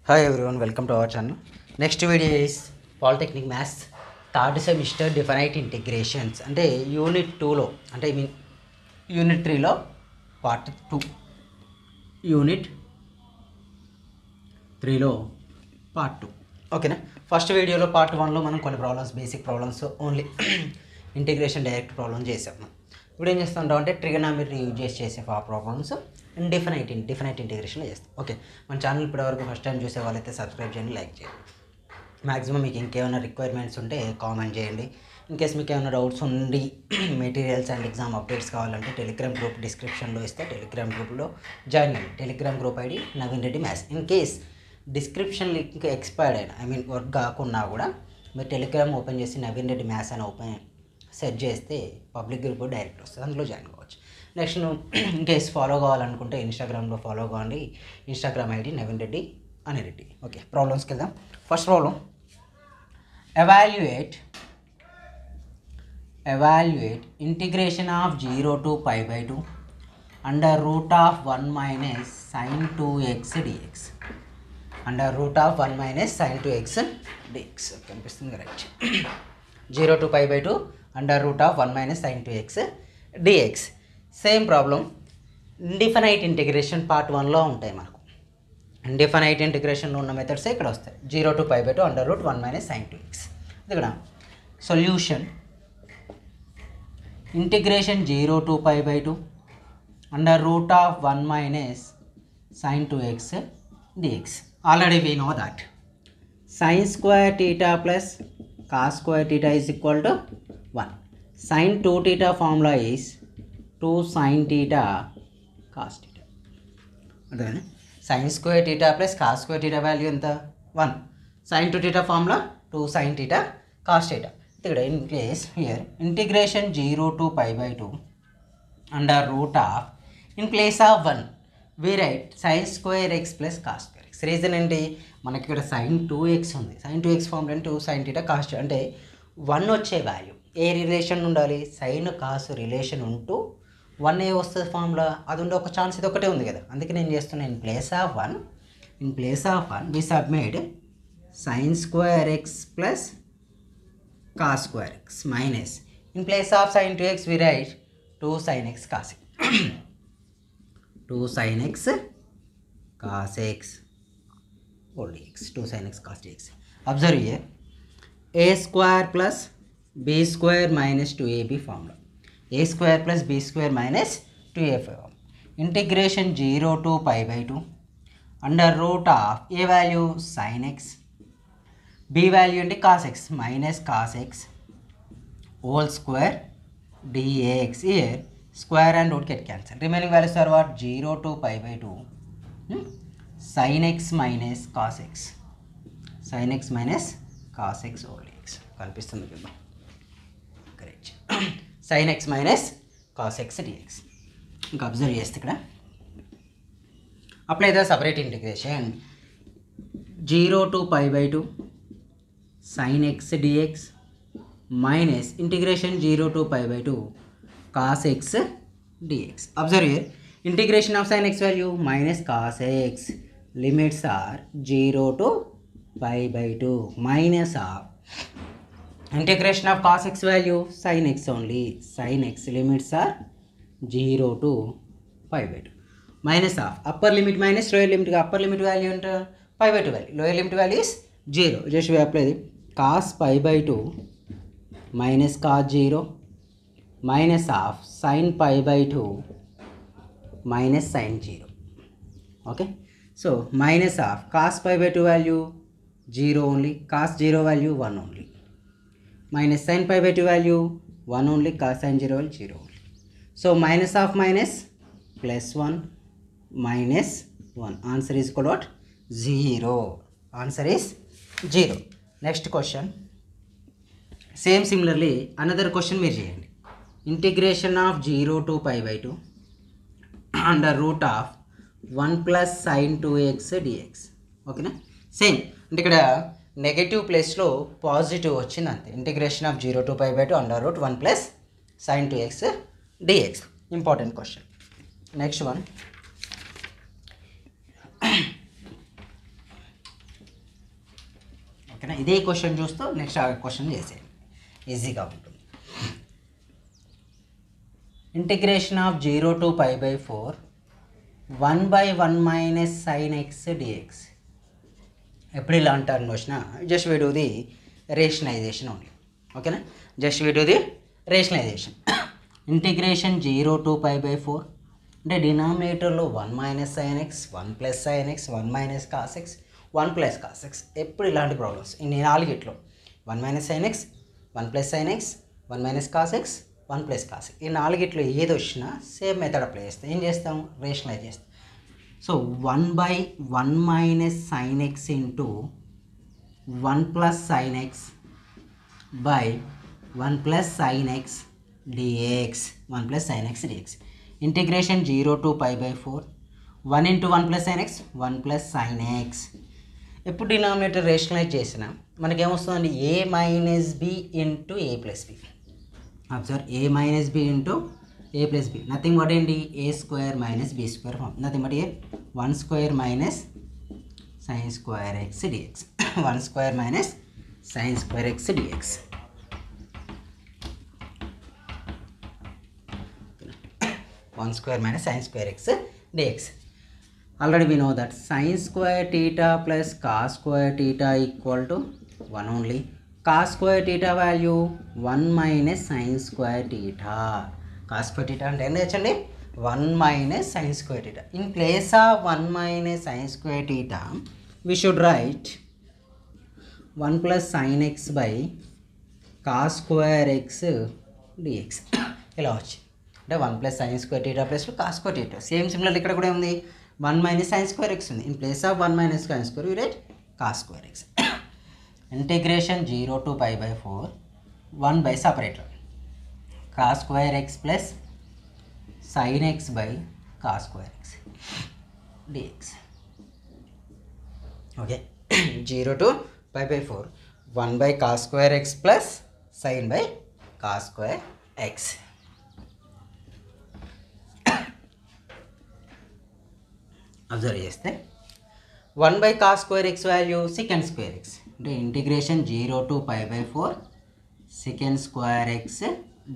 Hi everyone, welcome to our channel. Next video is Polytechnic Maths third semester definite integrations. అంటే unit 2లో అంటే unit 3లో part 2 unit 3లో part 2 ఓకేనా. First వీడియోలో part 1లో మనం కొన్ని problems basic problems only integration direct problem చేసాము. ఇప్పుడు ఏం చేస్తుంటాం అంటే ట్రిగనామెట్రీ యూజ్ చేసే ఆ ప్రాబ్లమ్స్ డిఫినైట్ ఇంటిగ్రేషన్లో చేస్తాం. ఓకే, మన ఛానల్ ఇప్పటివరకు ఫస్ట్ టైం చూసే వాళ్ళైతే సబ్స్క్రైబ్ చేయండి, లైక్ చేయండి. మ్యాక్సిమం మీకు ఇంకేమైనా రిక్వైర్మెంట్స్ ఉంటే కామెంట్ చేయండి. ఇన్కేస్ మీకు ఏమైనా డౌట్స్ ఉండి మెటీరియల్స్ అండ్ ఎగ్జామ్ అప్డేట్స్ కావాలంటే టెలిగ్రామ్ గ్రూప్ డిస్క్రిప్షన్లో ఇస్తే టెలిగ్రామ్ గ్రూప్లో జాయిన్ అవ్వండి. Telegram group ID Naveen Reddy maths. In case description link expired అయినా వర్క్ కాకున్నా కూడా మీరు టెలిగ్రామ్ ఓపెన్ చేసి నవీన్ రెడ్డి మ్యాథ్స్ అని సెట్ చేస్తే పబ్లిక్ గ్రూప్ డైరెక్ట్ వస్తుంది, అందులో జాయిన్ కావచ్చు. నెక్స్ట్ ఇన్కేస్ ఫాలో కావాలనుకుంటే ఇన్స్టాగ్రామ్లో ఫాలో కావండి. ఇన్స్టాగ్రామ్ ఐడి నవీన్ రెడ్డి అని రెడ్డి. ఓకే, ప్రాబ్లమ్స్కి వెళ్దాం. First problem, evaluate integration of 0 to pi by 2 under root of 1 minus sin 2x dx. under root of 1 minus sin 2x dx కనిపిస్తుంది right. 0 to pi by 2 under root of 1 minus sin 2x dx. Same problem indefinite integration part 1లో ఉంటాయి. మనకు indefinite ఇంటిగ్రేషన్లో ఉన్న methods ఇక్కడ వస్తాయి. 0 to pi by 2 under root 1 minus sin 2x. ఇక్కడ solution integration 0 to pi by 2 under root of 1 minus sin 2x dx. Already we know that sin square theta plus cos square theta is equal to 1. sin 2 theta formula is 2 sin theta cos theta. అర్థమైనా? sin square theta plus cos square theta value ఎంత? 1. sin 2 theta formula 2 sin theta cos theta. ఇక్కడ in case here integration 0 to pi by 2 under root of in place of 1 we write sin square x plus cos square x. Reason ఏంటి? మనకి ఇక్కడ sin 2x ఉంది. sin 2x formula 2 sin theta cos theta అంటే 1 వచ్చే value ఏ relation ఉండాలి? sin cos relation ఉంటూ 1 ఏ వస్తుంది ఫార్ములా, అది ఉండే ఒక ఛాన్స్ ఇది ఒకటే ఉంది కదా. అందుకే నేను చేస్తున్నాను in place of 1 we submit sin square x plus cos square x minus in place of sin 2x we write 2 sin x cos x. 2 sin x cos x whole dx. 2 sin x cos dx. Observe here a square plus b square minus 2ab formula. a square plus b square minus 2ab formula. Integration 0 to pi by 2 under root of a value sin x, b value into cos x minus cos x whole square dx. Here square and root get cancelled. Remaining values are what? 0 to pi by 2 sin x minus cos x. sin x minus cos x whole dx. కనిపిస్తుంది కదా, correct. sin x minus cos x dx. ఇంకా observe చేస్తే ఇక్కడ apply the separate integration 0 to pi by 2 sin x dx minus integration 0 to pi by 2 cos x dx. Observe here integration of sin x value minus cos x, limits are 0 to pi by 2 minus of integration of cos x value sin x only. sin x limits are 0 to pi by 2 minus of upper limit minus lower limit. upper limit value into pi by 2 value, lower limit value is 0. just we apply the cos pi by 2 minus cos 0 minus of sin pi by 2 minus sin 0. okay, so minus of cos pi by 2 value 0 only, cos 0 value 1 only, minus sin pi by 2 value 1 only, cos sin 0 value 0 only. so minus of minus plus 1 minus 1. answer is equal to what? 0. answer is 0. Next question same similarly another question మీరు చేయండి. Integration of 0 to pi by 2 under root of 1 plus sin 2x dx. ఓకేనా? Same అంటే ఇక్కడ negative ప్లేస్లో positive వచ్చింది అంతే. Integration of 0 to pi by 2 under route 1 plus sin 2x dx. Important question. Next one ఓకేనా. ఇదే క్వశ్చన్ చూస్తూ next ఆ క్వశ్చన్ చేసేయండి, ఈజీగా ఉంటుంది. Integration of 0 to π/4 1/1 minus sine x dx. ఎప్పుడు ఇలా అంటారు వచ్చిన just we do the rationalization only. ఓకేనా, just we do the rationalization. Integration 0 to π/4 అంటే డినామినేటర్లో 1 minus sine x, 1 plus sine x, 1 minus cos x, 1 plus cos x. ఎప్పుడు ఇలాంటి problems ఈ నాలుగిట్లో 1 minus sine x, 1 plus sine x, 1 minus cos x, 1 plus cos X. ఈ నాలుగిట్లో ఏది వచ్చినా same method apply చేస్తాం. ఏం చేస్తాం, రేషనలైజ్ చేస్తాం. So 1/1 minus sine x into 1 plus sine x by 1 plus sine x dx, 1 plus sine x dx. Integration 0 to π/4 1 into 1 plus sine x, 1 plus sine x. ఎప్పుడు denominator rationalize చేసినా మనకేమొస్తుందండి, a minus b into a plus b. Observe, a minus b into a plus b, nothing but ఏంటి, a square minus b square form. Nothing but A 1 square minus sine square x dx, 1 square minus sine square x dx. 1 square minus sin square x dx. Already we know that sin square theta plus cos square theta equal to 1 only. Cos square theta value 1 minus sin square theta. Cos square theta అంటే ఏం చేయండి, 1 minus sin square theta. In place of 1 minus sin square theta, we should write 1 plus sin x by cos square x dx. ఇలా వచ్చి అంటే 1 plus sine square theta plus cos square theta. Same similar ఇక్కడ కూడా ఉంది, 1 minus sine square x ఉంది. In place of 1 minus sine square you write cos square x. Integration 0 to π/4 1 by separator cos square x plus sine x by cos square x dx. Okay, 0 to π/4 1 by cos square x plus sine by cos square x. Observe చేస్తే 1 by cos square x value secant square x అంటే integration 0 to π/4 secant square x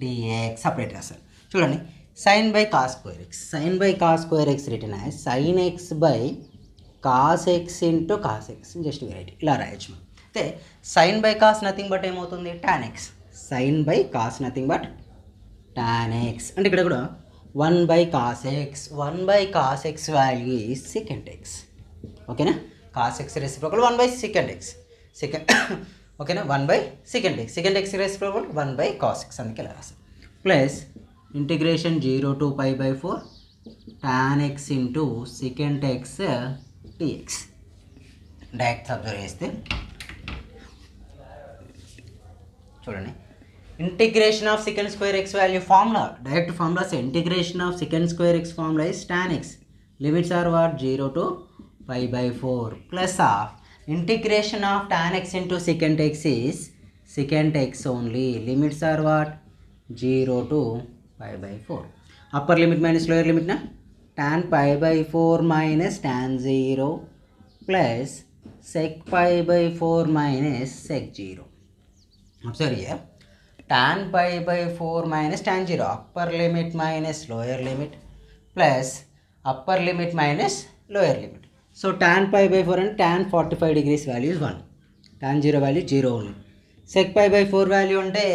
dx separate రాస్తారు. చూడండి, sine by cos square x, sine by cos square x return as sine x by cos x into cos x. Just write ఇలా రాయొచ్చు. అయితే sine by cos nothing but ఏమవుతుంది, tan x. Sine by cos nothing but tan x. అంటే ఇక్కడ కూడా 1 by cos x, 1 by cos x value is secant x. ఓకేనా, cos x reciprocal 1 by secant x, secant. ఓకేనా, 1 by secant x, secant x reciprocal 1 by cos x, అందుకే ఇలా రాస్తాం. Plus integration 0 to π/4 tan x into secant x dx. Direct observe చేస్తే చూడండి, integration of secant square x value formula, direct formula integration of secant square x formula is tan x. Limits are what 0 to π/4 plus of integration of tan x into secant x is secant x only. Limits are what 0 to π/4. Upper limit minus lower limit నా tan π/4 minus tan 0 plus sec π/4 minus sec 0. Observe here, tan π/4 minus tan 0, upper limit minus lower limit plus upper limit minus lower limit. So tan π/4 and tan 45 degrees value is 1. Tan 0 value 0 only. Sec π/4 value అంటే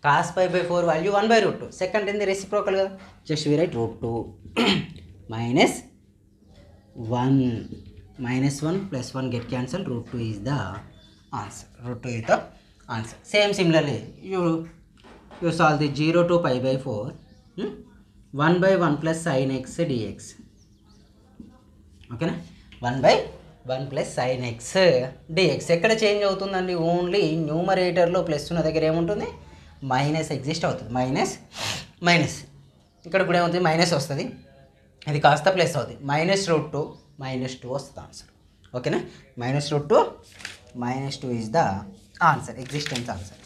cos π/4 value 1/√2. Second in the reciprocal కదా, just we write √2 minus 1 minus 1 plus 1 get cancelled, √2 is the answer. √2 is the answer. Same similarly you solve the 0 to π/4 1 by 1 plus sin x dx. ఓకేనా, 1 by 1 plus sin x dx. ఎక్కడ change అవుతుందండి, only న్యూమరేటర్లో plus ఉన్న దగ్గర ఏముంటుంది, minus exist అవుతుంది. Minus minus ఇక్కడ కూడా ఏమవుతుంది, మైనస్ వస్తుంది. ఇది కాస్త ప్లస్ అవుతుంది. -√2 -2 వస్తుంది ఆన్సర్. ఓకేనా, -√2 -2 is the answer, existence answer.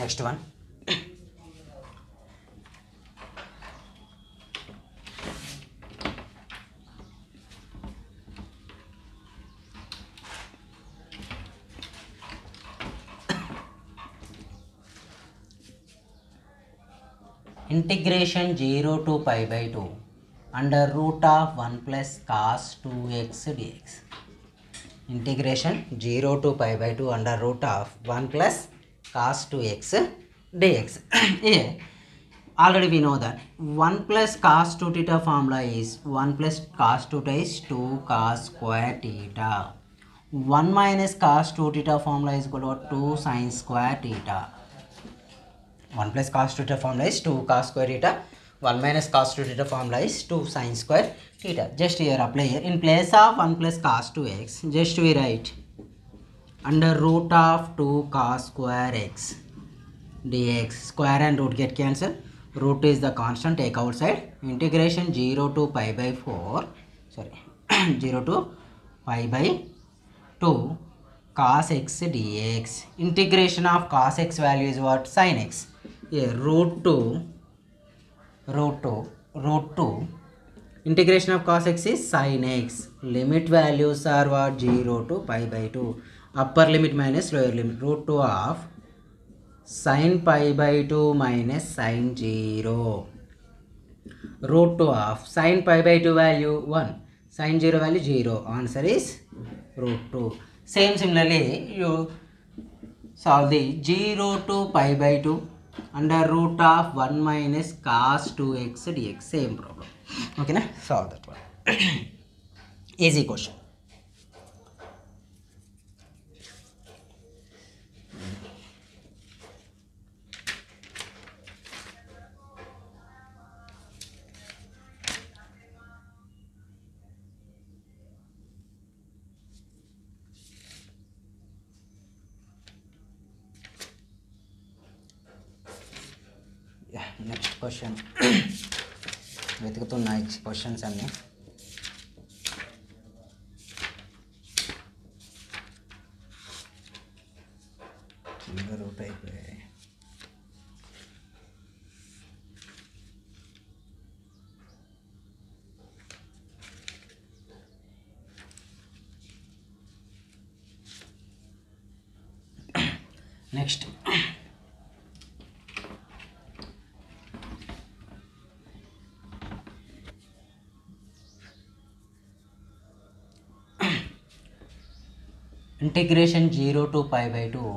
Next one. Integration 0 to pi by 2 under root of 1 plus cos 2x dx. Integration 0 to pi by 2 under root of 1 plus cos 2x dx. Here, already we know that 1 plus cos 2 theta formula is 1 plus cos 2 theta is 2 cos square theta. 1 minus cos 2 theta formula is equal to 2 sin square theta. 1 plus cos 2 theta formula is 2 cos square theta. 1 minus cos 2 theta formula is 2 sin square theta. Just here apply here. In place of 1 plus cos 2x, just we write under root of 2 cos square x dx. Square and root get cancelled. Root is the constant, take outside. Integration 0 to pi by 4. Sorry, 0 to pi by 2 cos x dx. Integration of cos x value is what? Sin x. Here root 2. Integration of cos x is sin x. Limit values are what? 0 to pi by 2. Upper limit minus lower limit. Root 2 of sin pi by 2 minus sin 0. Root 2 of sin pi by 2 value 1. Sin 0 value 0. Answer is root 2. Similarly, you solve the 0 to pi by 2 under root of 1 minus cos 2x dx. Same problem. Okay, na? Solve that one. Easy question. Next question వెతుకుతున్నాయి questions అన్నీ. Root అయిపోయాయి. Next integration 0 to pi by 2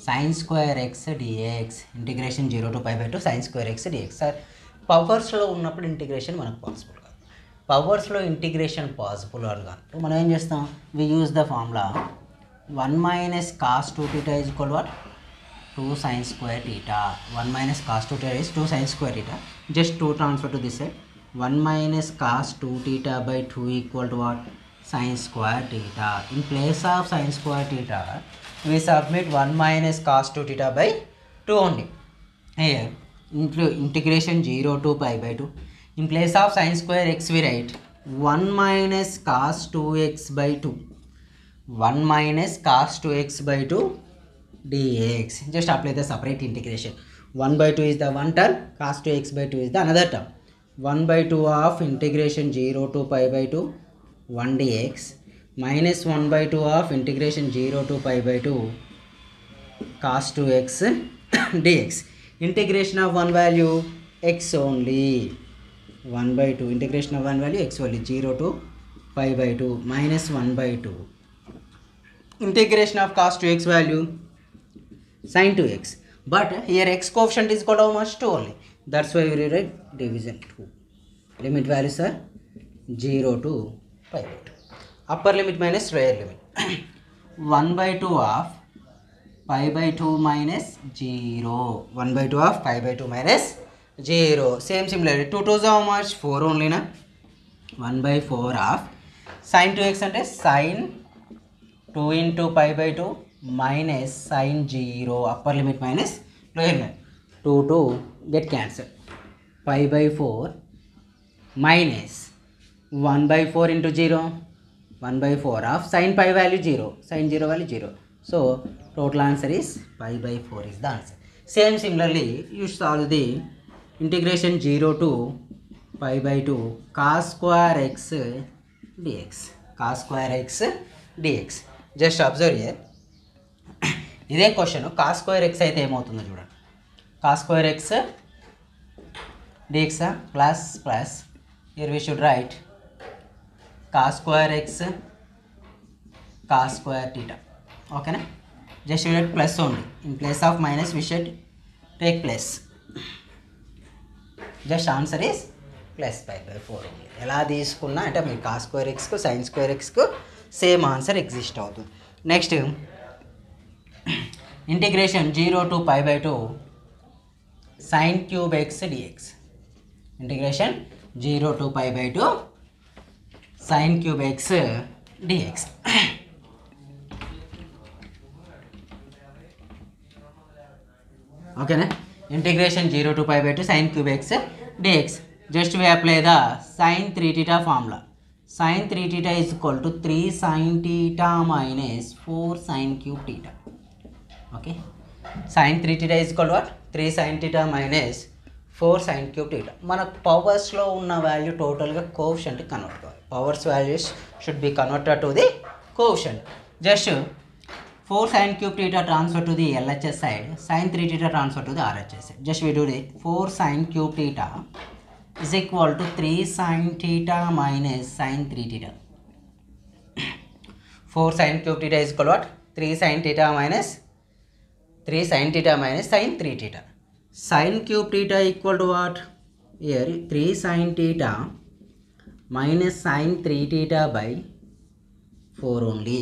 sin square x dx. ఇంటిగ్రేషన్ 0 to pi by 2 sin square x dx. Sir పవర్స్లో ఉన్నప్పుడు integration మనకు possible కాదు. పవర్స్లో integration possible అని కాదు మనం ఏం చేస్తాం? We use the formula 1 minus cos 2 theta is equal to what? 2 sin square theta. 1 minus cos 2 theta is 2 sin square theta. Just 2 transfer to this side. 1 minus cos 2 theta by 2 equal to what? Sin square theta. In place of sin square theta, we submit 1 minus cos 2 theta by 2 only. Here, integration 0 to pi by 2. In place of sin square x, we write 1 minus cos 2x by 2. 1 minus cos 2x by 2 dx. Just apply the separate integration. 1 by 2 is the one term, cos 2x by 2 is the another term. 1 by 2 of integration 0 to pi by 2 1 dx minus 1 by 2 of integration 0 to pi by 2 cos 2x dx. Integration of one value x only. 1 by 2 integration of one value x only. 0 to pi by 2 minus 1 by 2 integration of cos 2x value sin 2x. But here x coefficient is equal to how much? 2 only. That's why we write division 2. Limit values are 0 to pi by 2. Upper limit minus lower limit. 1 by 2 of pi by 2 minus 0. 1 by 2 of pi by 2 minus 0. Similarly 2 2 is how much? 4 only na. 1 by 4 of sin 2x ante sin 2 into pi by 2 minus sin 0. Upper limit minus lower limit. 2 2 get cancelled. Pi by 4 minus 1 by 4 into 0. 1 by 4 of sin pi value 0. Sin 0 value 0. So total answer is pi by 4 is the answer. Same similarly, you solve the integration 0 to pi by 2 cos square x dx. Cos square x dx. Just observe here. ఇదే question cos square x అయితే ఏమవుతుందో చూడండి. Cos square x dx plus plus here we should write cos square x cos square theta. ఓకేనా, just unit plus only. In place of minus we should take plus. Just answer is plus pi by 4 only. ఎలా తీసుకున్నా అంటే మీరు cos square ఎక్స్కు sine square ఎక్స్కు same answer exist అవుతుంది. Next integration 0 to pi by 2 sin cube x dx. ఇంటిగ్రేషన్ 0 to pi by 2 sin cube x dx. ఓకేనా, integration 0 to pi by 2 sin cube x dx. Just we apply the sin 3 theta formula. Sin 3 theta is equal to 3 sin theta minus 4 sin cube theta. Okay, sin 3 theta is equal to what? 3 sin theta minus 4 sin cube theta. మన పవర్స్లో ఉన్న value టోటల్గా coefficient convert కావాలి. Powers values should be converted to the coefficient. Just 4 sin cube theta transfer to the LHS side, sin 3 theta transfer to the RHS side. Just we do the 4 sin cube theta is equal to 3 sin theta minus sin 3 theta. 4 sin cube theta is equal to what? 3 sin theta minus 3 sin theta minus sin 3 theta. Sin cube theta equal to what? Here 3 sin theta minus sin 3 theta by 4 only.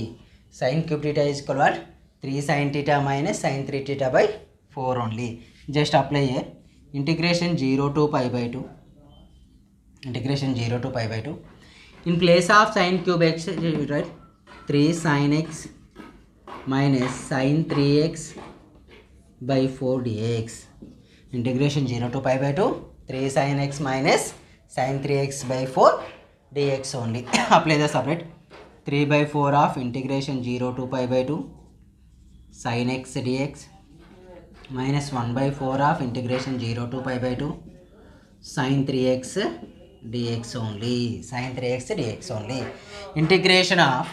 Sin cube theta is equal to what? 3 sin theta minus sin 3 theta by 4 only. Just apply here. Integration 0 to pi by 2. Integration 0 to pi by 2. In place of sin cube x, right? 3 sin x minus sin 3x by 4 dx. Integration 0 to pi by 2 3 sin x minus sin 3x by 4 dx only. Apply the separate 3 by 4 of integration 0 to pi by 2 sin x dx minus 1 by 4 of integration 0 to pi by 2 sin 3x dx only. Sin 3x dx only. Integration of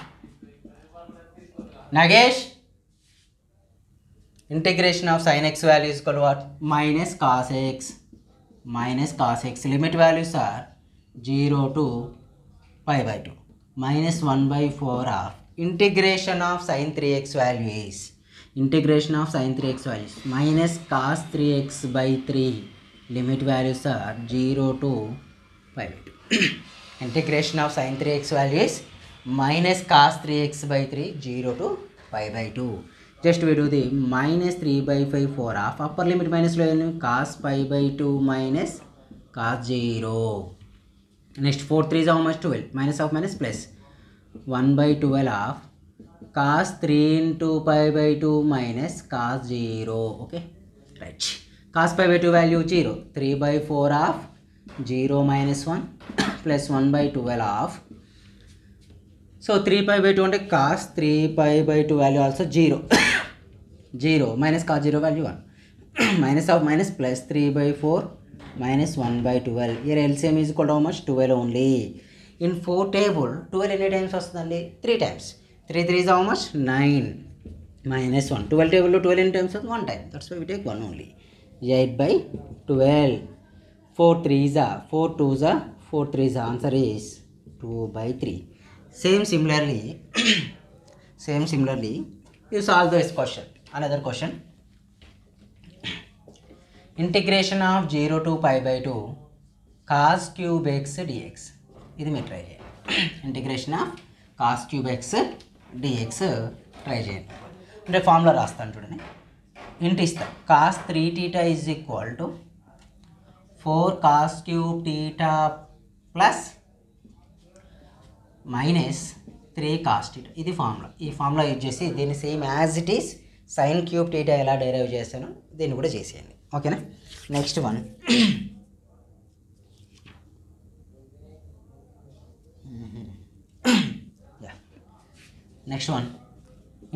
Nagesh, integration of sin x value is equal to what? Minus cos x. Minus cos x. Limit values are 0 to pi by 2. Minus 1 by 4 of integration of sin 3x value is integration of sin 3x values minus cos 3x by 3. Limit values are 0 to pi by 2. Integration of sin 3x value is minus cos 3x by 3 0 to pi by 2. Just we do the minus 3 by 5 4 of upper limit minus lower limit cos pi by 2 minus cos 0. Next 4 3 is how much? 12. Minus of minus plus 1 by 12 of cos 3 into pi by 2 minus cos 0. Okay, right. Cos pi by 2 value 0. 3 by 4 of 0 minus 1 plus 1 by 12 of. So 3 pi by 2 అంటే cos 3 pi by 2 value also 0. 0 minus cos 0 value 1. Minus of minus plus 3 by 4 minus 1 by 12. Here LCM is equal to how much? 12 only. In 4 table 12 ఎన్ని times వస్తుందండి? 3 times. 3 3 is how much? 9 minus 1. 12 table 12 ఎన్ని times వస్తుంది? 1 time. That's why we take 1 only. 8 by 12. 4 3s are 4 2s are 4 3s. Answer is 2 by 3. Same similarly you solve this question. Another question. Integration of 0 to pi by 2 cos cube x dx. ఇది మీరు try చేయండి. Integration of cos cube x dx try చేయండి. అంటే formula రాస్తాను చూడండి. ఇంటి ఇస్తాం cos 3 theta is equal to 4 cos cube theta plus minus 3 cos theta. ఇది ఫార్ములా. ఈ ఫార్ములా యూజ్ చేసి దీన్ని same as it is sine cube theta ఎలా డెరైవ్ చేశానో దీన్ని కూడా చేసేయండి. ఓకేనా. Next one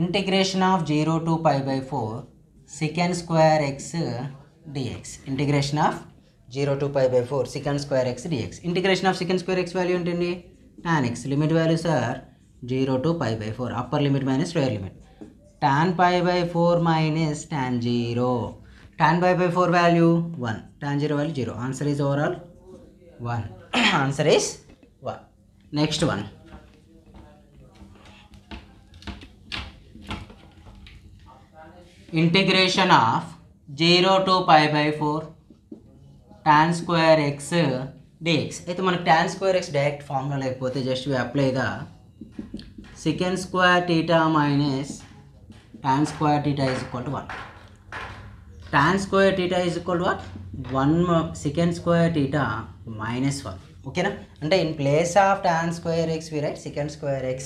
integration of 0 to pi by 4 secant square x dx. Integration of 0 to pi by 4 secant square x dx. Integration of secant square x value ఏంటండి tan x. Limit values are 0 to pi by 4. Upper limit minus lower limit. Tan pi by 4 minus tan 0. Tan pi by 4 value 1. Tan 0 value 0. Answer is overall 1. Answer is 1. Next one. Integration of 0 to pi by 4 tan square x dx. అయితే మనకు tan square x direct formula లేకపోతే just we apply the secant square theta minus tan square theta is equal to 1. Tan square theta is equal to what? 1 secant square theta minus 1. ఓకేనా, అంటే in place of tan square x we write secant square x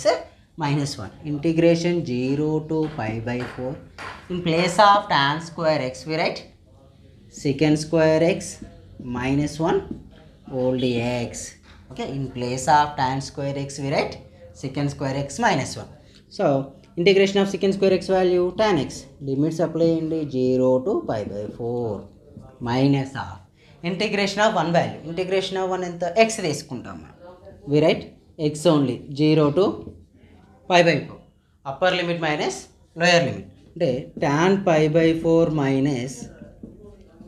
minus 1. Integration 0 to pi by 4. In place of tan square x we write secant square x minus 1 whole dx. Okay, in place of tan square x we write secant square x minus 1. So integration of secant square x value tan x. Limits apply in 0 to pi by 4 minus of integration of 1 value. Integration of 1 ఎంత x తీసుకుంటాం. We write x only 0 to pi by 4. Upper limit minus lower limit. అంటే tan pi by 4 minus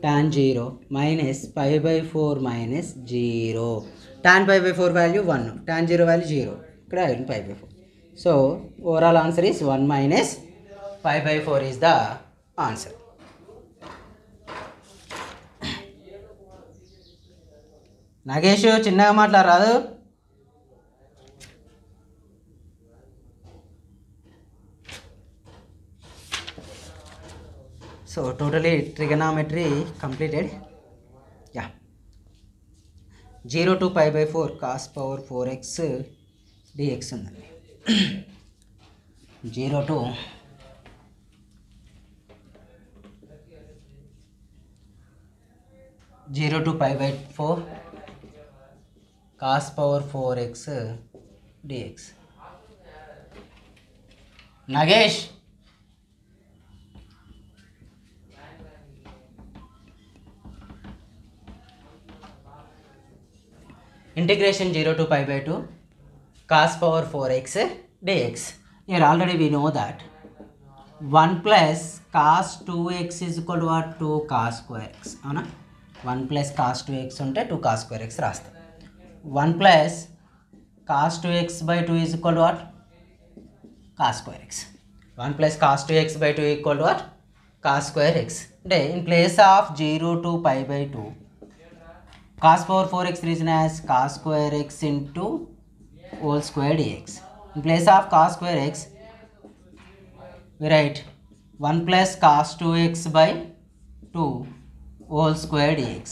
tan 0 minus pi by 4 minus 0. Tan pi by 4 value 1. Tan 0 value 0. ఇక్కడ pi by 4. So overall answer is 1 minus pi by 4 is the answer. Nagesh చిన్నగా మాట్లాడరాదు. So totally trigonometry completed. Yeah 0 to pi by 4 cos power 4x dx ఉందండి. 0 to pi by 4 cos power 4x dx. Nagesh integration 0 to pi by 2 cos power 4x dx. Here already we know that 1 plus cos 2x is equal to what? 2 cos square x. అవునా, 1 plus cos 2x ఉంటే 2 cos square x రాస్తాం. 1 plus cos 2x by 2 is equal to what? Cos square x. 1 plus cos 2x by 2 equal to what? Cos square x. అంటే in place of 0 to pi by 2 cos power 4x written as cos square x into whole square dx. In place of cos square x we write 1 plus cos 2x by 2 whole square dx.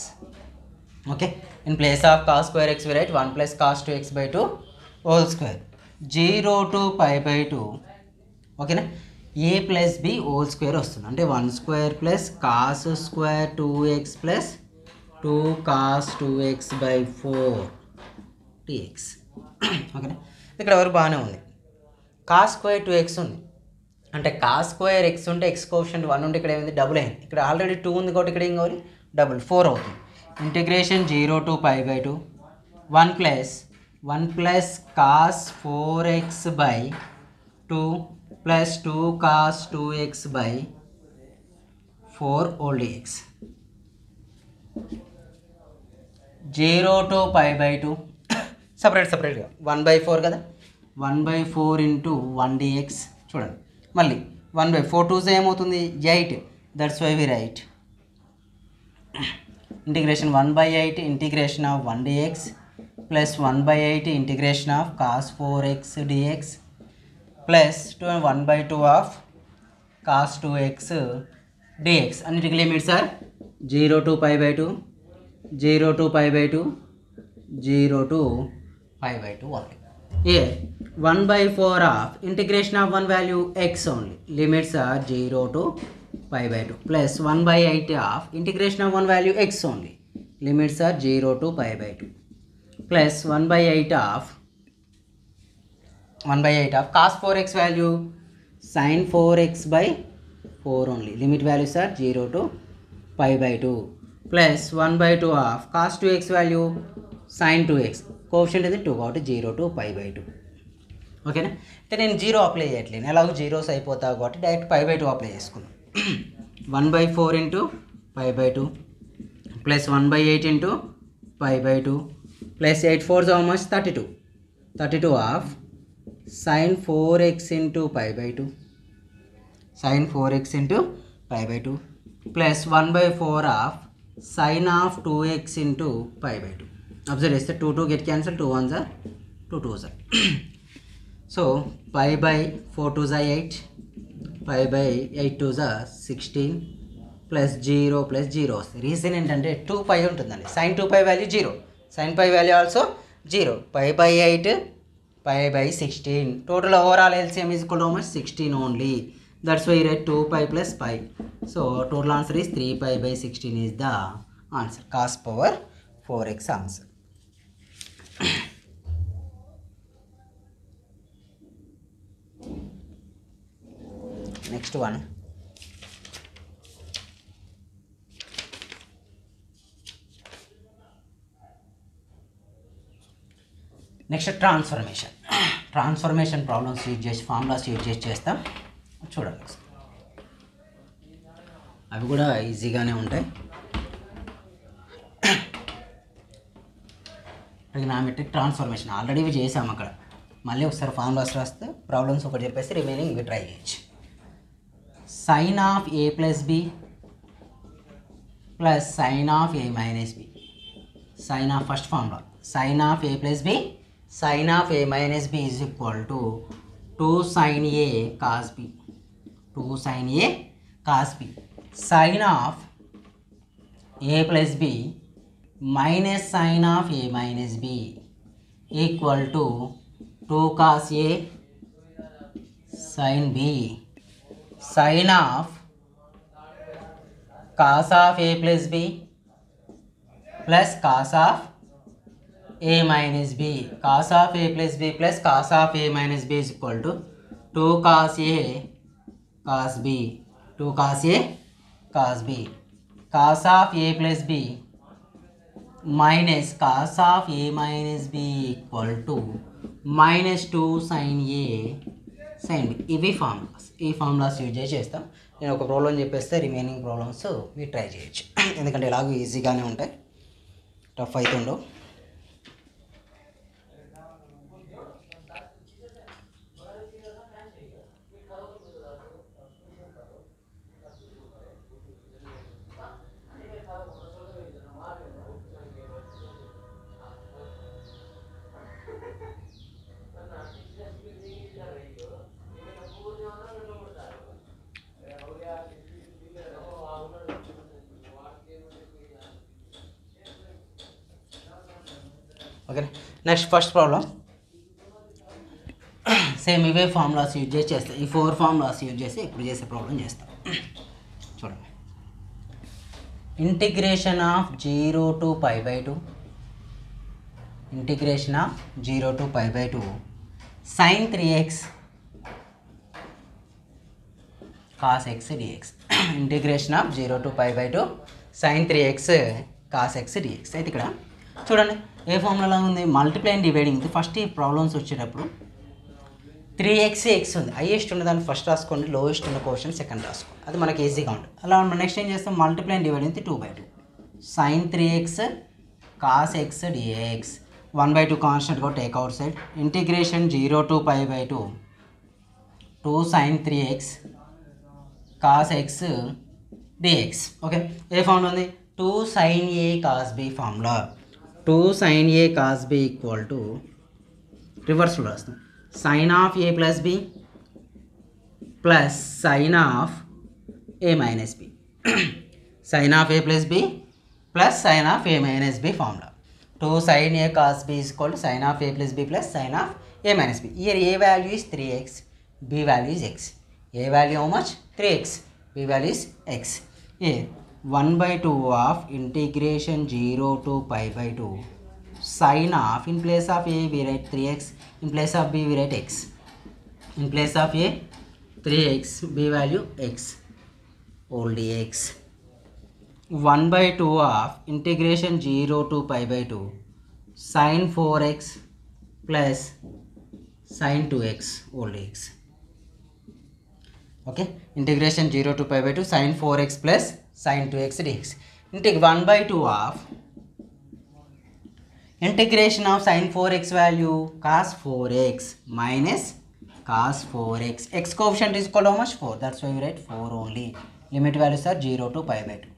Okay, in place of cos square x we write 1 plus cos 2x by 2 whole square. 0 to pi by 2 ఓకేనా, a plus b whole square వస్తుంది. అంటే 1 square plus cos square 2x plus 2 cos 2x by 4 dx. ఓకేనా, ఇక్కడ వరకు బాగానే ఉంది. cos square 2x ఉంది అంటే cos square x ఉంటే x కోఎఫిషియంట్ 1 ఉంటే ఇక్కడ ఏమైంది డబుల్ అయింది. ఇక్కడ ఆల్రెడీ 2 ఉంది కాబట్టి ఇక్కడ ఏం కావాలి డబుల్ 4 అవుతుంది. Integration 0 to pi by 2 1 plus cos 4x by 2 plus 2 cos 2x by 4 whole dx. 0 to pi by 2 సపరేట్గా 1 by 4 కదా, 1 by 4 into 1 dx. చూడండి మళ్ళీ 1 by 4 2 ఏమవుతుంది 8. That's why we write integration 1 by 8 integration of 1 dx plus 1 by 8 integration of cos 4x dx plus 1 by 2 of cos 2x dx. అన్నిటికీ limits are 0 to pi by 2, 0 to pi by 2, 0 to pi by 2 only. Here 1 by 4 of integration of one value x only. Limits are 0 to pi by 2 plus 1 by 8 of integration of one value x only. Limits are 0 to pi by 2 plus 1 by 8 of cos 4x value sin 4x by 4 only. Limit values are 0 to pi by 2 plus 1 by 2 of cos 2x value sin 2x. Coefficient is 2 కాబట్టి 0 to pi by 2. ఓకేనా? అయితే నేను 0 apply చేయట్లేను, ఎలాగో zeros అయిపోతావు కాబట్టి direct pi by 2 apply చేసుకున్నాను. 1 by 4 into pi by 2 plus 1 by 8 into pi by 2 plus 8 4 is how much? 32. 32 of sin 4x into pi by 2. Sin 4x into pi by 2 plus 1 by 4 of sin of 2x into pi by 2. Observe this, 2 2 get cancelled, 2 1s are 2 2s are. So pi by 4 2s are 8, pi by 8 2s are 16 plus 0 plus 0. Reason ఏంటంటే 2 pi ఉంటుందండి, sin 2 pi value 0, sin pi value also 0, pi by 8 pi by 16. Total overall LCM is equal to how much? 16 only. That's why you write 2 pi plus pi. So total answer is 3 pi by 16 is the answer. Cos power 4x answer. Next one. Next transformation problems use చేసి formulas use చేసి చేస్తాం, చూడండి. అవి కూడా ఈజీగానే ఉంటాయి. Trigonometric transformation already ఇవి చేసాం అక్కడ, మళ్ళీ ఒకసారి ఫార్ములాస్ రాస్తే ప్రాబ్లమ్స్ ఒకటి చెప్పేసి రిమైనింగ్ ఇవి ట్రై చేయొచ్చు. Sine of A plus B plus sine of A minus B. Sine of first formula sine of A plus B sin of a minus b is equal to 2 sin a cos b. 2 sin a cos b. Sin of a plus b minus sin of a minus b equal to 2 cos a sin b. Sin of cos of a plus b plus cos of a minus b. Cos of a plus b plus cos of a minus b is equal to 2 cos a cos b. 2 cos a cos b. Cos of a plus b minus cos of a minus b equal to minus 2 sin a sin b. ఇవి formulas, ఈ formulas use చేస్తాం. నేను ఒక problem చెప్పేస్తే remaining problems మీరు try చేయొచ్చు, ఎందుకంటే ఎలాగో ఈజీగానే ఉంటాయి, టఫ్ అయితే ఉండవు. Okay, next first problem same ఇవే ఫార్ములాస్ యూజ్ చేసి చేస్తాం. ఈ 4 ఫార్ములాస్ యూజ్ చేసి ఇప్పుడు చేసే ప్రాబ్లం చేస్తాం. చూడండి, integration of 0 to pi by 2, integration of 0 to pi by 2 sin 3x cos x dx. Integration of 0 to pi by 2 sin 3x cos x dx. అయితే ఇక్కడ చూడండి ఏ ఫార్ములా ఉంది, మల్టిప్లై అండ్ డివైడింగ్. ఫస్ట్ ఈ problems వచ్చేటప్పుడు 3x x ఉంది, highest ఉన్న దాన్ని first రాసుకోండి, లోయెస్ట్ ఉన్న క్వశ్చన్ సెకండ్ రాసుకోండి, అది మనకి ఈజీగా ఉంటుంది. అలా మనం నెక్స్ట్ ఏం చేస్తాం, multiply and dividing 2 by 2 sin 3x cos x dx. 1 by 2 constant కూడా take out side. Integration 0 to pi by 2 2 sin 3x cos x dx. Okay, a formula ఉంది, 2 sin a cos b formula. 2 sin a cos b equal to రివర్స్లో రాస్తాం, sin of a plus b plus sin of a minus b. sin of a plus b plus sin of a minus b formula. 2 sin a cos b is equal to sin of a plus b plus sin of a minus b. Here a value is 3x, b value is x. A value how much, 3x, b value is x. Here 1 by 2 of integration 0 to pi by 2 sin of, in place of a we write 3x, in place of b we write x. In place of a 3x, b value x, whole dx. 1/2 of integration 0 to pi by 2 sin 4x plus sin 2x whole dx. Okay, integration 0 to pi by 2 sin 4x plus sin 2x dx. Integ 1/2 of integration of sin 4x value cos 4x minus cos 4x. X coefficient is equal to how much? 4. That's why we write 4 only. Limit values are 0 to pi by 2.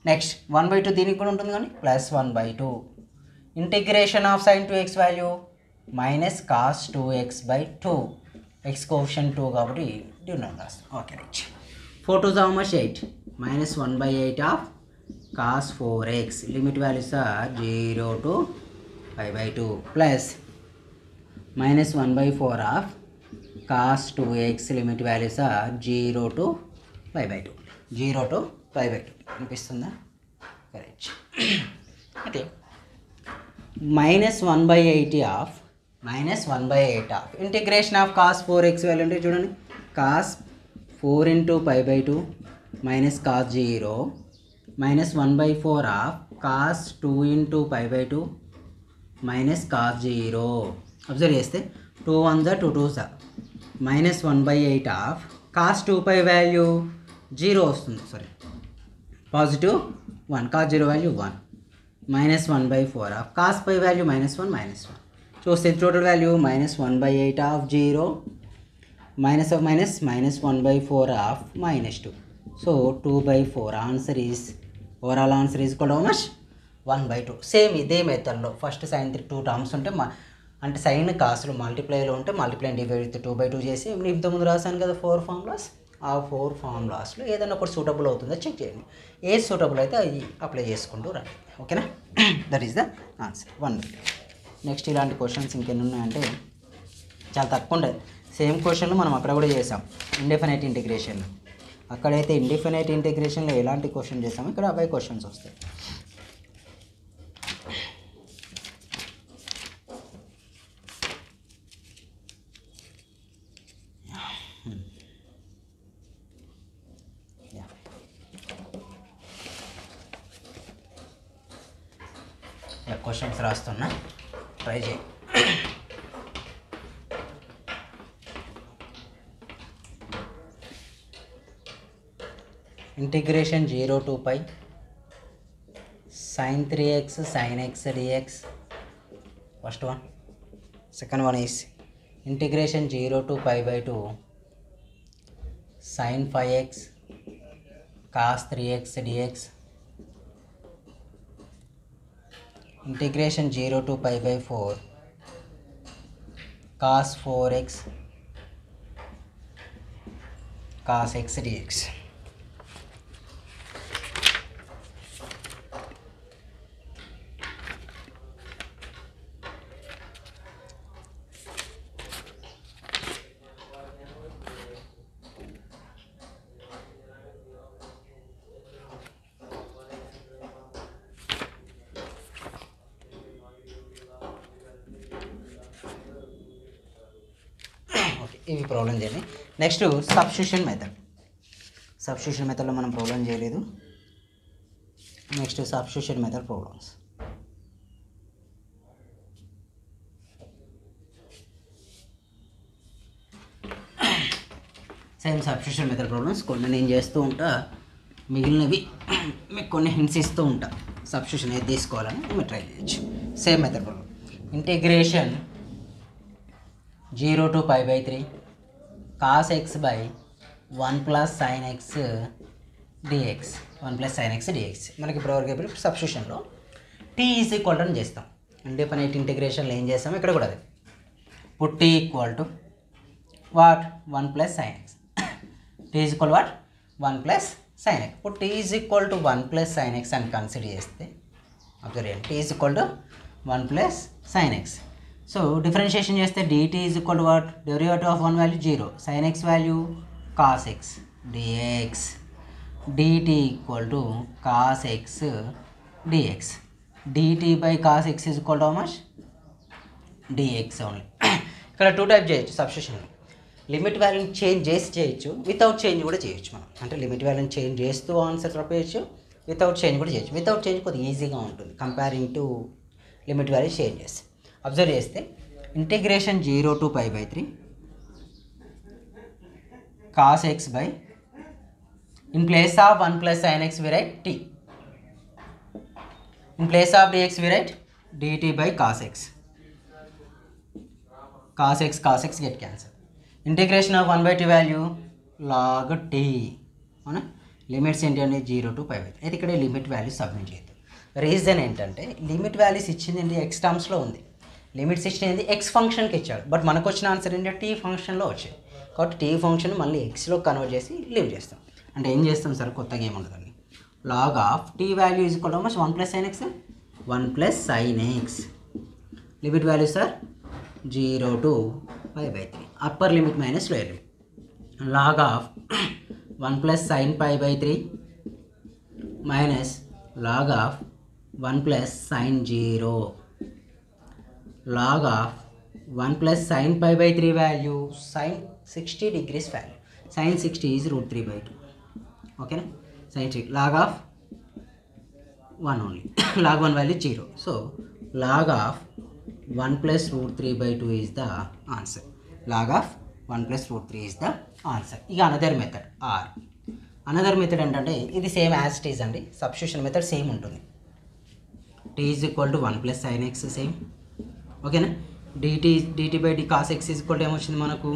Next 1/2 దీనికి కూడా ఉంటుంది కానీ plus 1/2. Integration of sin 2x value minus cos 2x by 2. X coefficient 2 కాబట్టి denominator రాస్తాం. Okay right. 4 2 how much? 8. minus 1/8 of cos 4x. Limit values are 0 to pi by 2 plus minus 1/4 of cos 2x. Limit values are 0 to pi by 2. 0 to pi by 2 అనిపిస్తుందా? Correct. అయితే -1/8 of integration of cos 4x value అంటే చూడండి, cos 4 into pi by 2 minus cos 0 minus 1/4 of cos 2 into pi by 2 minus cos 0. Observe చేస్తే 2 1s are 2 2s are minus 1/8 of cos 2 pi value 0 వస్తుంది, sorry positive 1, cos 0 value 1 minus 1/4 of cos pi value -1 చూస్తే total value -1/8 of 0 minus of minus -1/4 of -2. So 2/4 answer is, overall answer is కూడా much 1/2. Same ఇదే మెథడ్లో first sign 2 terms ఉంటే అంటే sign కాస్ట్లు మల్టిప్లైలో ఉంటే multiply divide with 2/2 చేసి ఇంతకుముందు రాశాను కదా 4 ఫార్ములాస్. ఆ 4 ఫార్ములాస్లో ఏదైనా ఒకటి సూటబుల్ అవుతుందో చెక్ చేయండి. ఏది సూటబుల్ అయితే అది అప్లై చేసుకుంటూ రండి. ఓకేనా? That is the answer 1/2. Next ఇలాంటి క్వశ్చన్స్ ఇంకెన్ని ఉన్నాయంటే చాలా తక్కువ ఉండదు. సేమ్ క్వశ్చన్లు మనం అక్కడ కూడా చేసాం ఇండెఫినైట్ ఇంటిగ్రేషన్లో. అక్కడైతే ఇండెఫినైట్ ఇంటిగ్రేషన్లో ఎలాంటి క్వశ్చన్ చేసామో ఇక్కడ అవే క్వశ్చన్స్ వస్తాయి. క్వశ్చన్స్ రాస్తున్నా, ట్రై చేయి. Integration 0 to pi sin 3x sin x dx. First one. Second one is integration 0 to pi by 2 sin 5x cos 3x dx. ఇంటిగ్రేషన్ 0 to pi by 4 cos 4x cos x dx. ఇవి problem చేయండి. Next substitution method. Substitution మెథడ్లో మనం problem చేయలేదు. Next substitution method problems. Same substitution method problems కొన్ని నేను చేస్తూ ఉంటా, మిగిలినవి మీకు కొన్ని హింట్స్ ఇస్తూ ఉంటా. సబ్స్టిట్యూషన్ ఏది తీసుకోవాలని మీరు ట్రై చేయొచ్చు. Same method problem. Integration 0 to pi by 3 cos x by 1 plus sin x dx. 1 plus sin x dx. మనకి ఇప్పుడు సబ్స్టిట్యూషన్లో t ఈజ్ ఈక్వల్ టు అని చేస్తాం. ఇండిపెండెంట్ ఇంటిగ్రేషన్లో ఏం చేస్తాం ఇక్కడ కూడా అదే. ఇప్పుడు t equal to what 1 plus sin x. t is equal what 1 plus sin x. ఇప్పుడు t is equal to 1 plus sin x అని కన్సిడర్ చేస్తే అబ్జర్వ్ చేయండి, t is equal to 1 plus sin x. So differentiation చేస్తే dt is equal to what, derivative of 1 value 0, sin x value cos x dx. dt equal to cos x dx. dt by cos x is equal to how much, dx only. ఇక్కడ 2 type చేయొచ్చు substitution. Limit వాల్యూని change చేసి చేయొచ్చు, without change కూడా చేయొచ్చు మనం. అంటే limit వాల్యూని చేంజ్ చేస్తూ ఆన్సర్ రాయొచ్చు, వితౌట్ చేంజ్ కూడా చేయొచ్చు. వితౌట్ చేంజ్ కొద్దిగా ఈజీగా ఉంటుంది comparing to limit value change చేస్తే. అబ్జర్వ్ చేస్తే integration 0 to π/3 cos x by, in place of 1 plus sin x we write t, in place of dx we write dt by cos x. cos x get cancelled. Integration of 1/t value log t. అవునా, limits ఏంటి అంటే 0 to π/3. అయితే ఇక్కడ limit value submit చేద్దాం. Reason ఏంటంటే limit values ఇచ్చింది X టర్మ్స్లో ఉంది, limits ఇచ్చినది ఎక్స్ ఫంక్షన్కి ఇచ్చాడు. బట్ మనకు వచ్చిన ఆన్సర్ ఏంటంటే టీ ఫంక్షన్లో వచ్చాయి. కాబట్టి టీ ఫంక్షన్ మళ్ళీ ఎక్స్లో కన్వర్ట్ చేసి లీవ్ చేస్తాం. అంటే ఏం చేస్తాం సార్, కొత్తగా ఏముండదండి. Log of T value is equal to much 1 plus sin x, 1 plus sin x. Limit value sir 0 to π/3. Upper limit minus lower limit. Log of 1 plus sin π/3 minus log of 1 plus sin 0. log of 1 plus sin π/3 value sin 60 degrees value. Sin 60 is √3/2. Okay, sin 60 log of 1 only. log 1 value 0. So log of 1 plus √3/2 is the answer. log of 1 plus √3 is the answer. ఇక another method or. Another method ఏంటంటే ఇది same as it is అండి, substitution method same ఉంటుంది. t is equal to 1 plus sin x same. ఓకేనా, dt by d cos x is equal to ఏమొచ్చింది మనకు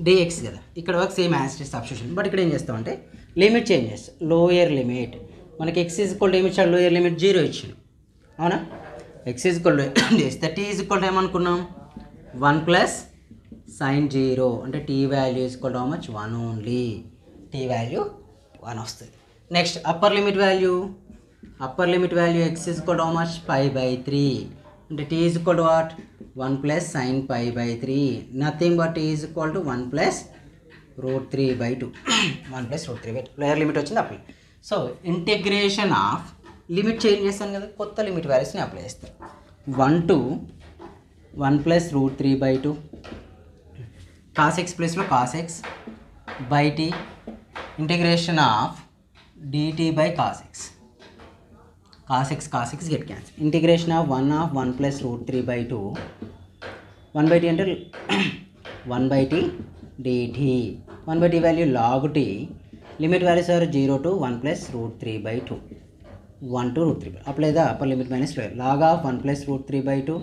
dx కదా. ఇక్కడ వరకు same as it is substitution. But ఇక్కడ ఏం చేస్తామంటే లిమిట్ చేంజ్ చేస్తాం. లోయర్ లిమిట్ మనకి x is equal to ఏమి ఇచ్చాడు, లోయర్ లిమిట్ 0 ఇచ్చాడు. అవునా, x is equal to చేస్తే t is equal to ఏమనుకున్నాం 1 plus sin 0. అంటే t value is equal to how much 1 only. t value 1 వస్తుంది. Next upper limit value x is equal to how much π/3. అంటే t is equal to what 1 plus sin π/3. Nothing but t is equal to 1 plus √3/2. 1 plus √3/2 lower limit వచ్చింది apply. So integration of limit change చేస్తాను కదా, కొత్త limit వాల్యూస్ని apply చేస్తాను. 1 to 1 plus √3/2 cos x ప్లేస్లో cos x by t integration of dt by cos x. cos x get cancelled. Integration of 1 plus √3/2. 1/t అంటే 1/t dt. 1/t value log t. Limit values are 0 to 1 plus √3/2. 1 to √3/2. Apply the upper limit minus lower. Log of 1 plus √3/2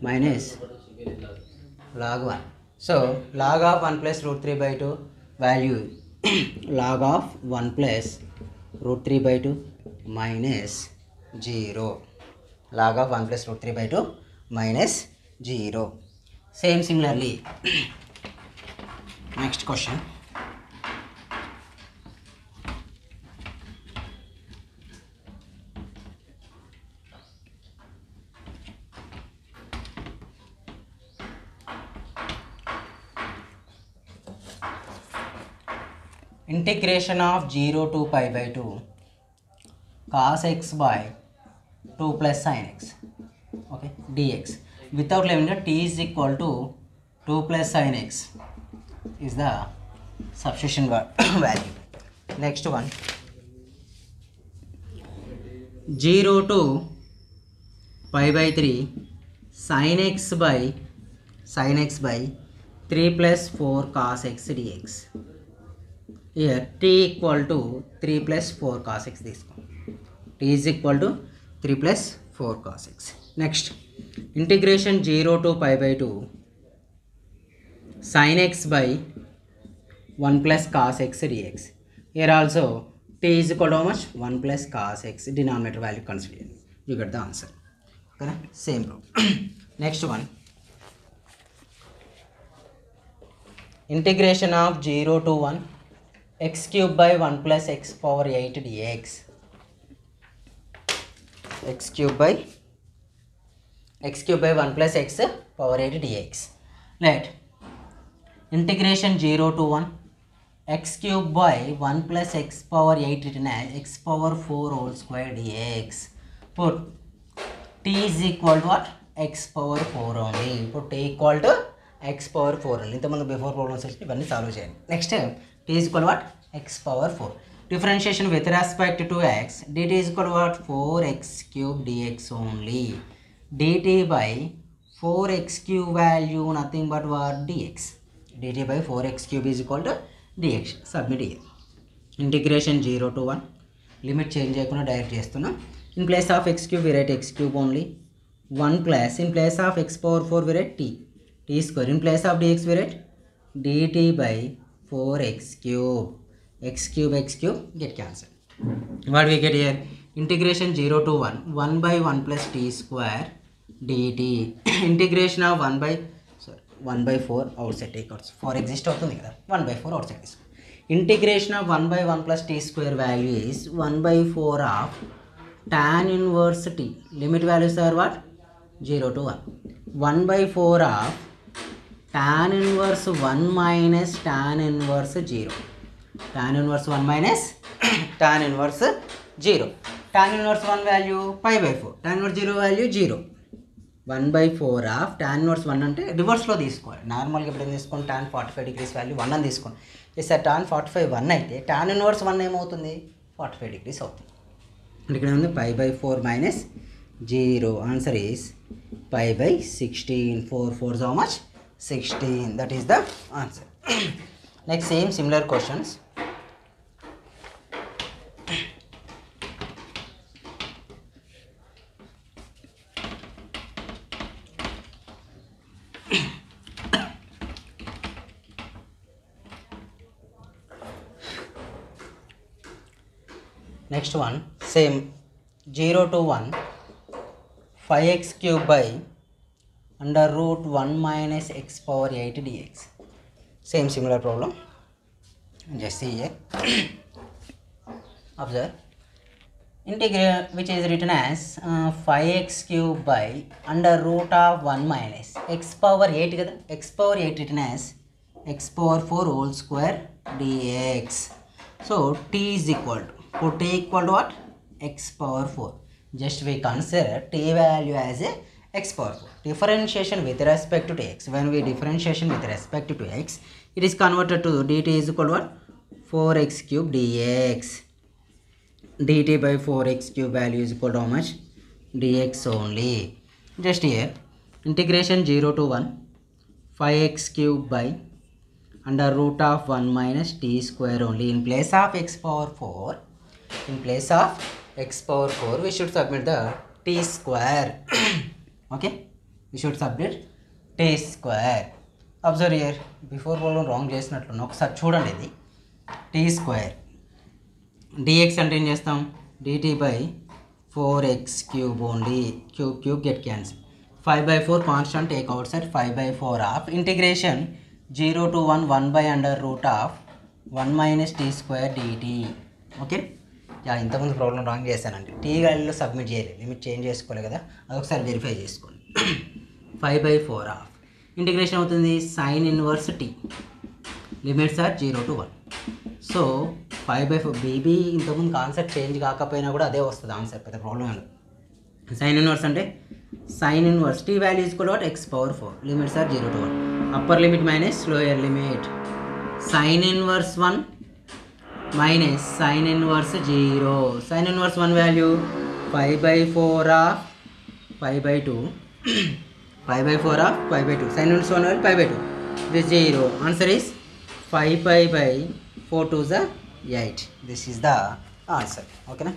minus log 1. So log of 1 plus √3/2 value log of 1 plus √3/2 minus 0. log of 1 plus √3/2 minus 0. Same similarly. Next question. Integration of 0 to π/2 cos x by 2 plus sin x, okay, dx. Without limit t is equal to 2 plus sin x is the substitution value. Next one, 0 to π/3 sin x by 3 plus 4 cos x dx. Here t equal to 3 plus 4 cos x తీసుకో. t is equal to 3 plus 4 cos x. Next, integration 0 to π/2 sin x by 1 plus cos x dx. Here also t is equal to how much 1 plus cos x. Denominator value consider. You get the answer. Okay, same rule. Next one, integration of 0 to 1 x cube by 1 plus x power 8 dx. x cube by 1 plus x power 8 dx. Let integration 0 to 1 x cube by 1 plus x power 8 written as x power 4 whole square dx. Put t is equal to what? X power 4 only. Put t equal to x power 4 ఇంతకుముందు before problems వచ్చి ఇవన్నీ solve చేయండి. Next t is equal what x power 4 differentiation with respect to x dt is equal what 4x³ dx only dt by 4x³ value nothing but what dx dt by 4x³ is equal to dx submit here integration 0 to 1 limit change చేయకుండా direct చేస్తున్నాం. In place of x³ we write x³ only 1 plus in place of x power 4 we write t square in place of dx we write dt by 4x³ x³ get cancelled. What we get here integration 0 to 1 by 1 plus t square dt integration of 1 by 4 outside take out 4 exist అవుతుంది కదా 1 by 4 outside తీసుకో integration of 1 by 1 plus t square value is 1 by 4 of tan inverse t limit values are what 0 to 1 by 4 of tan inverse 1 minus tan inverse 0 tan inverse 1 minus tan inverse 0 tan inverse 1 value pi by 4 tan inverse 0 value 0 1 by 4 of tan inverse 1 అంటే రివర్స్లో తీసుకోవాలి. నార్మల్గా ఇప్పుడు ఏం తీసుకోండి tan 45 degrees value 1 అని తీసుకోండి. Sir tan 45 1 అయితే tan inverse 1 ఏమవుతుంది 45 degrees అవుతుంది. ఇక్కడ ఉంది pi by 4 minus 0 answer is pi by 16 4 4 how much 16 that is the answer. Next same similar questions. Next one same 0 to 1 5x³ by under root 1 minus x power 8 dx same similar problem just see here observe integral which is written as 5x³ by under root of 1 minus x power 8 kada x power 8 written as x power 4 whole square dx so t is equal to put t equal to what x power 4 just we consider t value as a x power 4 differentiation with respect to x when we differentiation with respect to x it is converted to dt is equal to what 4x³ dx dt by 4x³ value is equal to how much dx only just here integration 0 to 1 5x³ by under root of 1 minus t square only in place of x power 4 in place of x power 4 we should submit the t square okay we should submit t square observe here before problem wrong చేసినట్లున్నా ఒకసారి చూడండి ఇది t square dx అంటే ఏం చేస్తాం dt by 4x³ only cube get cancelled 5 by 4 constant take outside 5 by 4 of integration 0 to 1 1 by under root of 1 minus t square dt okay ఇంతకుముందు problem wrong చేశానండి t వాల్యూలో submit చేయలేదు limit change చేసుకోలేదు కదా అదొకసారి వెరిఫై చేసుకోండి 5 by 4 of integration అవుతుంది sine inverse t limits are 0 to 1 so 5 by 4 బీబీ ఇంతకుముందు కాన్సెప్ట్ చేంజ్ కాకపోయినా కూడా అదే వస్తుంది ఆన్సర్ పెద్ద ప్రాబ్లం లేదు సైన్ ఇన్వర్స్ అంటే sine inverse t value is equal to x power 4 limits are 0 to 1 upper limit minus lower limit sine inverse 1 minus sin inverse 0 sin inverse 1 value 5 by 4 of 5 by 2 5 by 4 of 5 by 2 sin inverse 1 value 5 by 2 this 0 answer is 5 pi by 4 to the 8 this is the answer okay na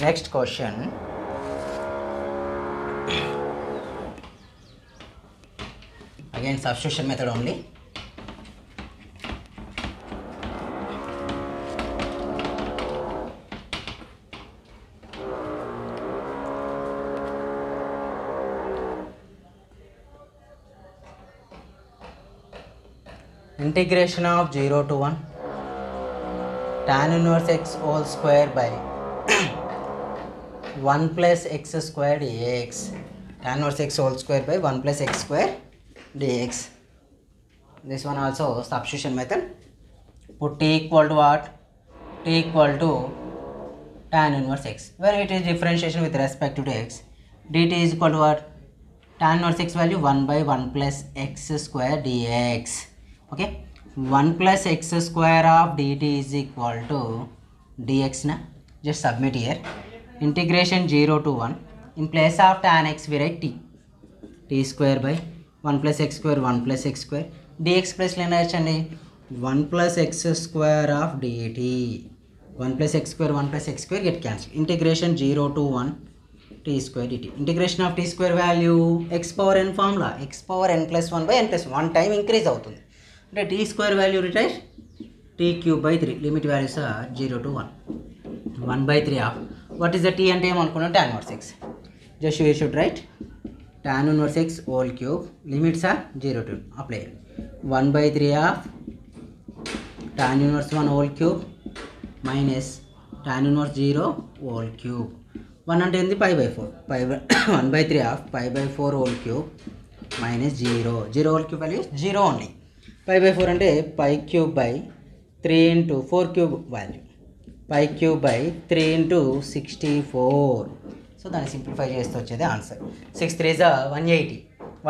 next question again substitution method only integration of 0 to 1 tan inverse x whole square by 1 plus x square dx tan inverse x whole square by 1 plus x square dx this one also substitution method put t equal to what t equal to tan inverse x when it is differentiation with respect to x dt is equal to what tan inverse x value 1 by 1 plus x square dx. Okay, 1 plus x square of dt is equal to dx na. Just submit here. Integration 0 to 1. In place of tan x we write t square by 1 plus x square 1 plus x square dx plus లినర్చండి 1 plus x square of dt. 1 plus x square 1 plus x square get cancelled. Integration 0 to 1 t square dt. Integration of t square value x power n formula x power n plus 1 by n plus 1 time increase అవుతుంది. అంటే t square value retire t cube by 3. Limit values are 0 to 1. 1 by 3 of what is the t అంటే ఏమనుకున్నాం tan inverse x. Just you should write tan inverse x whole cube. Limits are 0 to 1. Apply 1 by 3 of tan inverse 1 whole cube minus tan inverse 0 whole cube. 1 అంటే ఏంది pi by 4. 1 by 3 of pi by 4 whole cube minus 0. 0 whole cube value 0 only. Pi by 4 అంటే pi cube by 3 into 4 cube value. Pi cube by 3 into 64. So దాన్ని simplify చేస్తే వచ్చేది answer. 6 3 is 180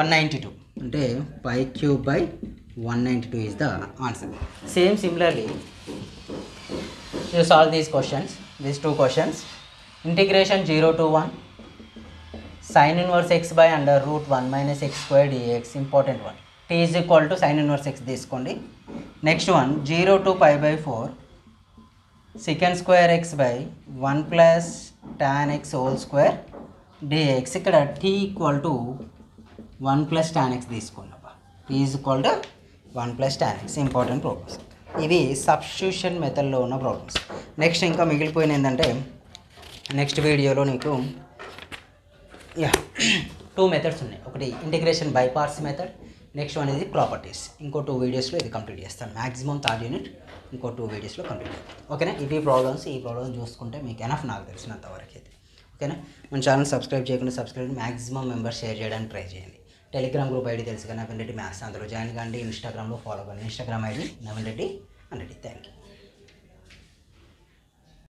192 అంటే pi cube by 192 is the answer. Similarly you solve these questions, these two questions. Integration 0 to 1 sin inverse x by under root 1 minus x square dx. Important one. T is equal to sin inverse x తీసుకోండి. Next one 0 to pi by 4 secant square x by 1 plus tan x whole square dx. ఇక్కడ t equal to 1 plus tan x తీసుకోండి. t is equal to 1 plus tan x. Important problems ఇవి substitution మెథడ్లో ఉన్న problems. Next ఇంకా మిగిలిపోయిన ఏంటంటే next వీడియోలో నీకు 2 మెథడ్స్ ఉన్నాయి. ఒకటి integration by parts method, next one ఇది ప్రాపర్టీస్. ఇంకో 2 వీడియోస్లో ఇది కంప్లీట్ చేస్తాను. మ్యాక్సిమం 3rd యూనిట్ ఇంకో 2 వీడియోస్లో కంప్లీట్ అవుతుంది. ఓకేనా, ఇవి ప్రాబ్లమ్స్. ఈ ప్రాబ్లమ్స్ చూసుకుంటే మీకు ఎనఫ్ నాకు తెలిసినంతవరకు అయితే. ఓకేనా, మన ఛానల్ సబ్స్క్రైబ్ చేయకుండా సబ్స్క్రైబ్ మ్యాక్సిమం మెంబర్స్ షేర్ చేయడానికి ట్రై చేయండి. టెలిగ్రామ్ గ్రూప్ ఐడి తెలుసు కదా, నవీన్ రెడ్డి మ్యాథ్స్, అందులో జాయిన్ కండి. ఇన్స్టాగ్రామ్లో ఫాలో కండి. Instagram ID Naveen Reddy 100. Thank you.